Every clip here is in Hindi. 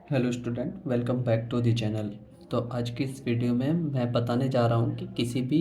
Hello student, welcome back to the channel. तो आज की इस वीडियो में मैं बताने जा रहा हूँ कि किसी भी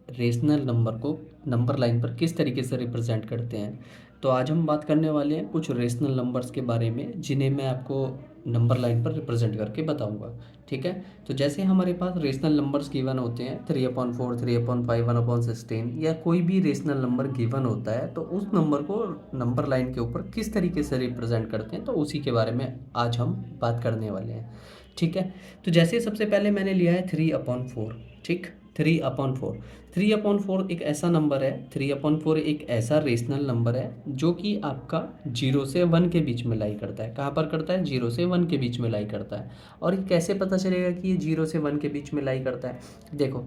रेशनल नंबर को नंबर लाइन पर किस तरीके से रिप्रेजेंट करते हैं। तो आज हम बात करने वाले हैं कुछ रेशनल नंबर्स के बारे में जिन्हें मैं आपको नंबर लाइन पर रिप्रेजेंट करके बताऊंगा। ठीक है। तो जैसे हमारे पास रेशनल नंबर्स गिवन होते हैं 3/4, 3/5, 1/16 या कोई भी रेशनल नंबर गिवन होता है तो उस नंबर को नंबर लाइन के ऊपर किस तरीके से रिप्रेजेंट करते हैं तो उसी के बारे में आज हम बात करने वाले हैं। ठीक है। तो जैसे सबसे पहले मैंने लिया है 3/4। ठीक, 3/4। 3/4 एक ऐसा नंबर है, 3/4 एक ऐसा रेशनल नंबर है जो कि आपका 0 से 1 के बीच में लाई करता है। कहाँ पर करता है? 0 से 1 के बीच में लाई करता है। और ये कैसे पता चलेगा कि ये 0 से 1 के बीच में लाई करता है? देखो,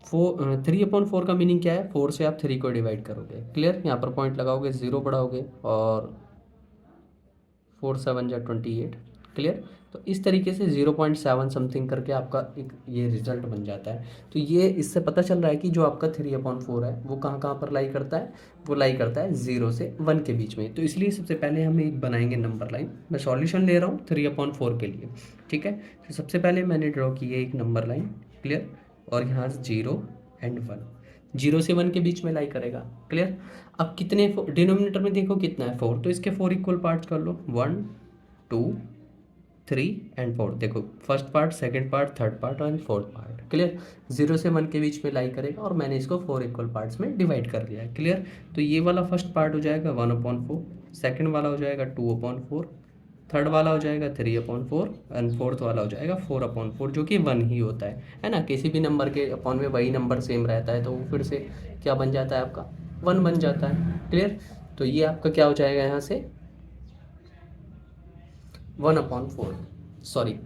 3/4 का मीनिंग क्या है? 4 से आप 3 को डिवाइड करोगे, क्लियर। यहाँ पर पॉइंट लगाओगे, 0 बढ़ाओगे और 4 7 जा 28, क्लियर। तो इस तरीके से 0.7 समथिंग करके आपका एक ये रिजल्ट बन जाता है। तो ये इससे पता चल रहा है कि जो आपका 3/4 है वो कहाँ कहाँ पर लाई करता है? वो लाई करता है 0 से 1 के बीच में। तो इसलिए सबसे पहले हम एक बनाएंगे नंबर लाइन। मैं सॉल्यूशन ले रहा हूँ 3/4 के लिए। ठीक है। तो सबसे पहले मैंने ड्रॉ की है एक नंबर लाइन, क्लियर। और यहाँ 0 और 1, 0 से 1 के बीच में लाई करेगा, क्लियर। अब कितने डिनोमिनेटर में देखो कितना है? 4। तो इसके 4 इक्वल पार्ट्स कर लो, 1 2 3 एंड 4। देखो, first part, second part, third part and fourth part, clear. 0 से 1 के बीच में लाई करेगा और मैंने इसको 4 इक्वल पार्ट्स में डिवाइड कर दिया है, क्लियर। तो ये वाला फर्स्ट पार्ट हो जाएगा 1/4, सेकंड वाला हो जाएगा 2/4, थर्ड वाला हो जाएगा 3/4 एंड फोर्थ वाला हो जाएगा 4/4, जो कि 1 ही होता है ना। किसी भी नंबर के अपॉन में वही नंबर सेम रहता है तो वो फिर से क्या बन जाता है? आपका 1 बन जाता है, क्लियर। तो ये आपका क्या हो जाएगा यहाँ से? 1/4, सॉरी,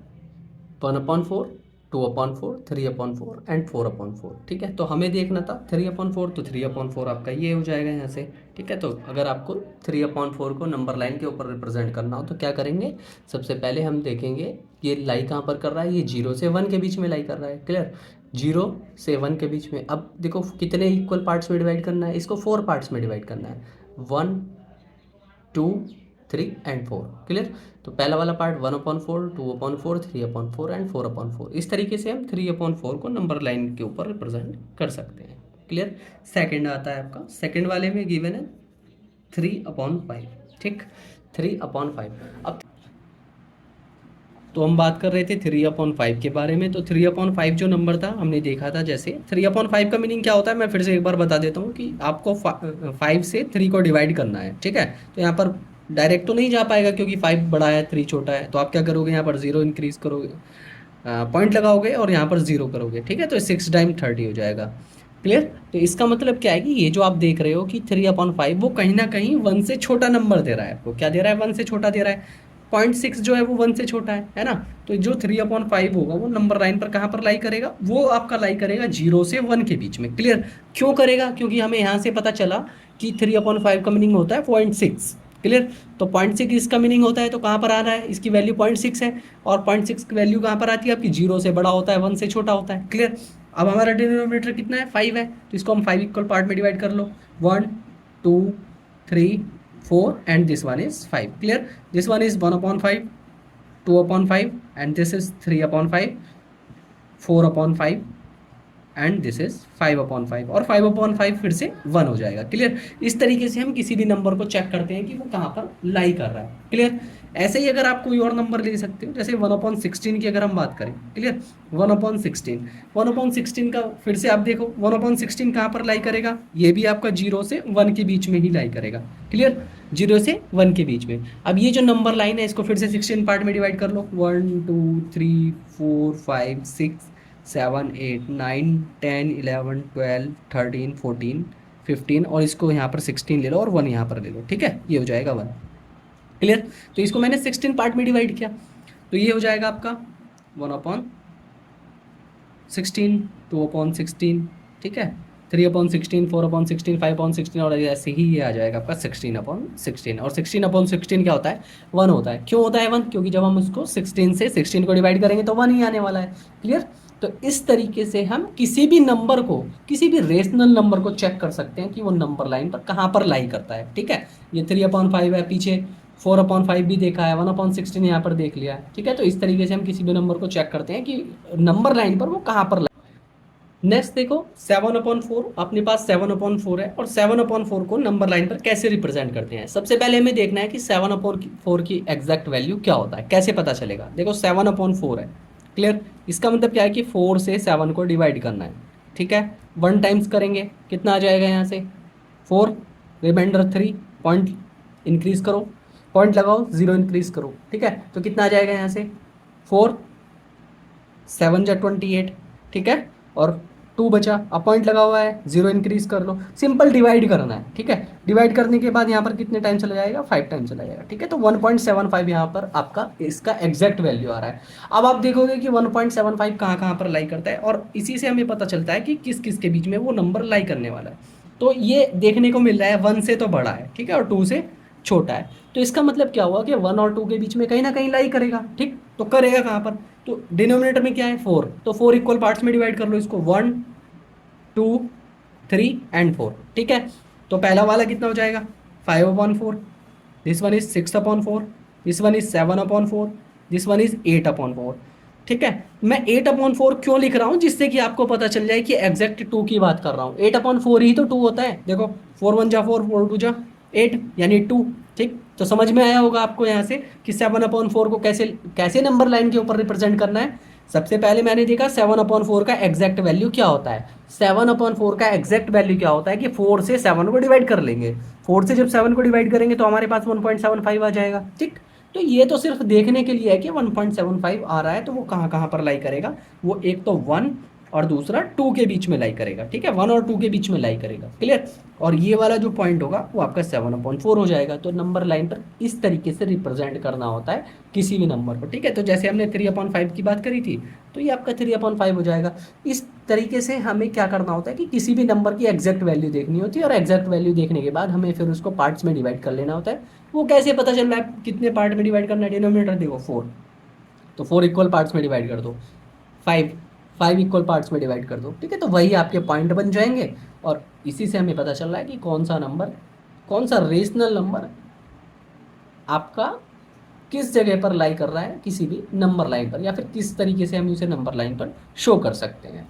1/4, 2/4, 3/4 एंड 4/4। ठीक है। तो हमें देखना था 3/4, तो 3/4 आपका ये हो जाएगा यहाँ से। ठीक है। तो अगर आपको 3/4 को नंबर लाइन के ऊपर रिप्रेजेंट करना हो तो क्या करेंगे? सबसे पहले हम देखेंगे ये लाई कहाँ पर कर रहा है। ये 0 से 1 के बीच में लाई कर रहा है, क्लियर। 0 से 1 के बीच में। अब देखो कितने इक्वल पार्ट्स में डिवाइड करना है? इसको 4 पार्ट्स में डिवाइड करना है, 1 2 3 एंड 4, क्लियर। तो पहला वाला पार्ट 1/4, 2/4, 3/4 एंड 4/4। इस तरीके से हम 3/4 को नंबर लाइन के ऊपर रिप्रेजेंट कर सकते हैं, क्लियर। सेकंड आता है आपका, सेकंड वाले में गिवन है 3/5। ठीक, 3/5। अब तो हम बात कर रहे थे 3/5 के बारे में। तो 3/5 जो नंबर था हमने देखा था, जैसे 3/5 का मीनिंग क्या होता है मैं फिर से एक बार बता देता हूँ कि आपको 5 से 3 को डिवाइड करना है। ठीक है। तो यहाँ पर डायरेक्ट तो नहीं जा पाएगा क्योंकि 5 बड़ा है 3 छोटा है। तो आप क्या करोगे? यहाँ पर 0 इंक्रीज करोगे, पॉइंट लगाओगे और यहाँ पर 0 करोगे। ठीक है। तो 6 टाइम 30 हो जाएगा, क्लियर। तो इसका मतलब क्या है कि ये जो आप देख रहे हो कि 3/5 वो कहीं ना कहीं 1 से छोटा नंबर दे रहा है आपको। क्या दे रहा है? 1 से छोटा दे रहा है। 0.6 जो है वो 1 से छोटा है ना। तो जो 3/5 होगा वो नंबर लाइन पर कहाँ पर लाई करेगा? वो आपका लाई करेगा 0 से 1 के बीच में, क्लियर। क्यों करेगा? क्योंकि हमें यहाँ से पता चला कि 3/5 का मीनिंग होता है 0.6, क्लियर। तो 0.6 इसका मीनिंग होता है तो कहाँ पर आ रहा है? इसकी वैल्यू 0.6 है। और 0.6 की वैल्यू कहाँ पर आती है आपकी? 0 से बड़ा होता है, 1 से छोटा होता है, क्लियर। अब हमारा डिनोमिनेटर कितना है? 5 है। तो इसको हम 5 इक्वल पार्ट में डिवाइड कर लो, 1 2 3 4 and this one is 5, clear. This one is 1/5, 2/5 and this is 3/5, 4/5 and this is 5/5। और 5/5 फिर से 1 हो जाएगा, क्लियर। इस तरीके से हम किसी भी नंबर को चेक करते हैं कि वो कहाँ पर लाई कर रहा है, क्लियर। ऐसे ही अगर आप कोई और नंबर ले सकते हो, जैसे 1/16 की अगर हम बात करें, क्लियर। 1/16 का फिर से आप देखो 1/16 कहाँ पर लाई करेगा? ये भी आपका 0 से 1 के बीच में ही लाई करेगा, क्लियर। 0 से 1 के बीच में। अब ये जो नंबर लाइन है इसको फिर से 16 पार्ट में डिवाइड कर लो, 1 2 3 4 5 6 7 8 9 10 11 12 13 14 15 और इसको यहाँ पर 16 ले लो और 1 यहाँ पर ले लो, ठीक है। ये हो जाएगा 1, क्लियर। तो इसको मैंने 16 पार्ट में डिवाइड किया तो ये हो जाएगा आपका 1/16, 2/16, ठीक है, 3/16, 4/16, 5/16 और ऐसे ही ये आ जाएगा आपका 16/16। और 16/16 क्या होता है? 1 होता है। क्यों होता है 1? क्योंकि जब हम उसको 16 से 16 को डिवाइड करेंगे तो 1 ही आने वाला है, क्लियर। तो इस तरीके से हम किसी भी नंबर को, किसी भी रेशनल नंबर को चेक कर सकते हैं कि वो नंबर लाइन पर कहाँ पर लाई करता है, ठीक है। ये 3/5 है, पीछे 4/5 भी देखा है, 1/16 यहाँ पर देख लिया है, ठीक है। तो इस तरीके से हम किसी भी नंबर को चेक करते हैं कि नंबर लाइन पर वो कहाँ पर। नेक्स्ट देखो 7/4, अपने पास 7/4 है और 7/4 को नंबर लाइन पर कैसे रिप्रेजेंट करते हैं। सबसे पहले हमें देखना है कि 7/4 की एग्जैक्ट वैल्यू क्या होता है, कैसे पता चलेगा। देखो 7/4 है, क्लियर। इसका मतलब क्या है कि 4 से 7 को डिवाइड करना है, ठीक है। 1 टाइम्स करेंगे कितना आ जाएगा यहाँ से 4, रिमाइंडर 3, पॉइंट इंक्रीज करो, पॉइंट लगाओ, 0 इंक्रीज करो, ठीक है। तो कितना आ जाएगा यहाँ से 4 7 जा 28, ठीक है। और 2 बचा, अब पॉइंट लगा हुआ है, 0 इंक्रीज कर लो, सिंपल डिवाइड करना है, ठीक है। डिवाइड करने के बाद यहाँ पर कितने टाइम चला जाएगा 5 टाइम चला जाएगा, ठीक है। तो 1.75 यहाँ पर आपका इसका एग्जैक्ट वैल्यू आ रहा है। अब आप देखोगे कि 1.75 कहाँ कहाँ पर लाई करता है, और इसी से हमें पता चलता है कि किस किस के बीच में वो नंबर लाई करने वाला है। तो ये देखने को मिल रहा है 1 से तो बड़ा है, ठीक है, और 2 से छोटा है। तो इसका मतलब क्या हुआ कि 1 और 2 के बीच में कहीं ना कहीं लाई करेगा, ठीक। तो करेगा कहाँ पर, तो डिनोमिनेटर में क्या है 4, तो 4 इक्वल पार्ट्स में डिवाइड कर लो इसको, 1 2 3 एंड 4, ठीक है। तो पहला वाला कितना हो जाएगा 5/4, this one is 6/4, this one is 7/4, this one is 8/4, ठीक है। मैं 8/4 क्यों लिख रहा हूँ, जिससे कि आपको पता चल जाए कि एग्जैक्ट 2 की बात कर रहा हूँ। 8/4 ही तो 2 होता है, देखो 4 1 जा 4, 4 2 जा 8 यानी 2, ठीक। तो समझ में आया होगा आपको यहाँ से कि 7/4 को कैसे कैसे नंबर लाइन के ऊपर रिप्रेजेंट करना है। सबसे पहले मैंने देखा 7/4 का एग्जैक्ट वैल्यू क्या होता है। 7/4 का एग्जैक्ट वैल्यू क्या होता है कि 4 से 7 को डिवाइड कर लेंगे, 4 से जब 7 को डिवाइड करेंगे तो हमारे पास 1.75 आ जाएगा, ठीक। तो ये तो सिर्फ देखने के लिए है कि 1.75 आ रहा है, तो वो कहाँ कहाँ पर लाई करेगा, वो एक तो 1 और दूसरा 2 के बीच में लाई करेगा, ठीक है। 1 और 2 के बीच में लाई करेगा, क्लियर। और ये वाला जो पॉइंट होगा वो आपका 7/4 हो जाएगा। तो नंबर लाइन पर इस तरीके से रिप्रेजेंट करना होता है किसी भी नंबर को, ठीक है। तो जैसे हमने 3/5 की बात करी थी, तो ये आपका 3/5 हो जाएगा। इस तरीके से हमें क्या करना होता है कि किसी भी नंबर की एग्जैक्ट वैल्यू देखनी होती है, और एग्जैक्ट वैल्यू देखने के बाद हमें फिर उसको पार्ट्स में डिवाइड कर लेना होता है। वो कैसे पता चल रहा है कितने पार्ट में डिवाइड करना है, डिनोमिनेटर देखो 4, तो 4 इक्वल पार्ट्स में डिवाइड कर दो, 5 5 इक्वल पार्ट्स में डिवाइड कर दो, ठीक है। तो वही आपके पॉइंट बन जाएंगे, और इसी से हमें पता चल रहा है कि कौन सा नंबर, कौन सा रेशनल नंबर आपका किस जगह पर लाई कर रहा है किसी भी नंबर लाइन पर, या फिर किस तरीके से हम उसे नंबर लाइन पर शो कर सकते हैं।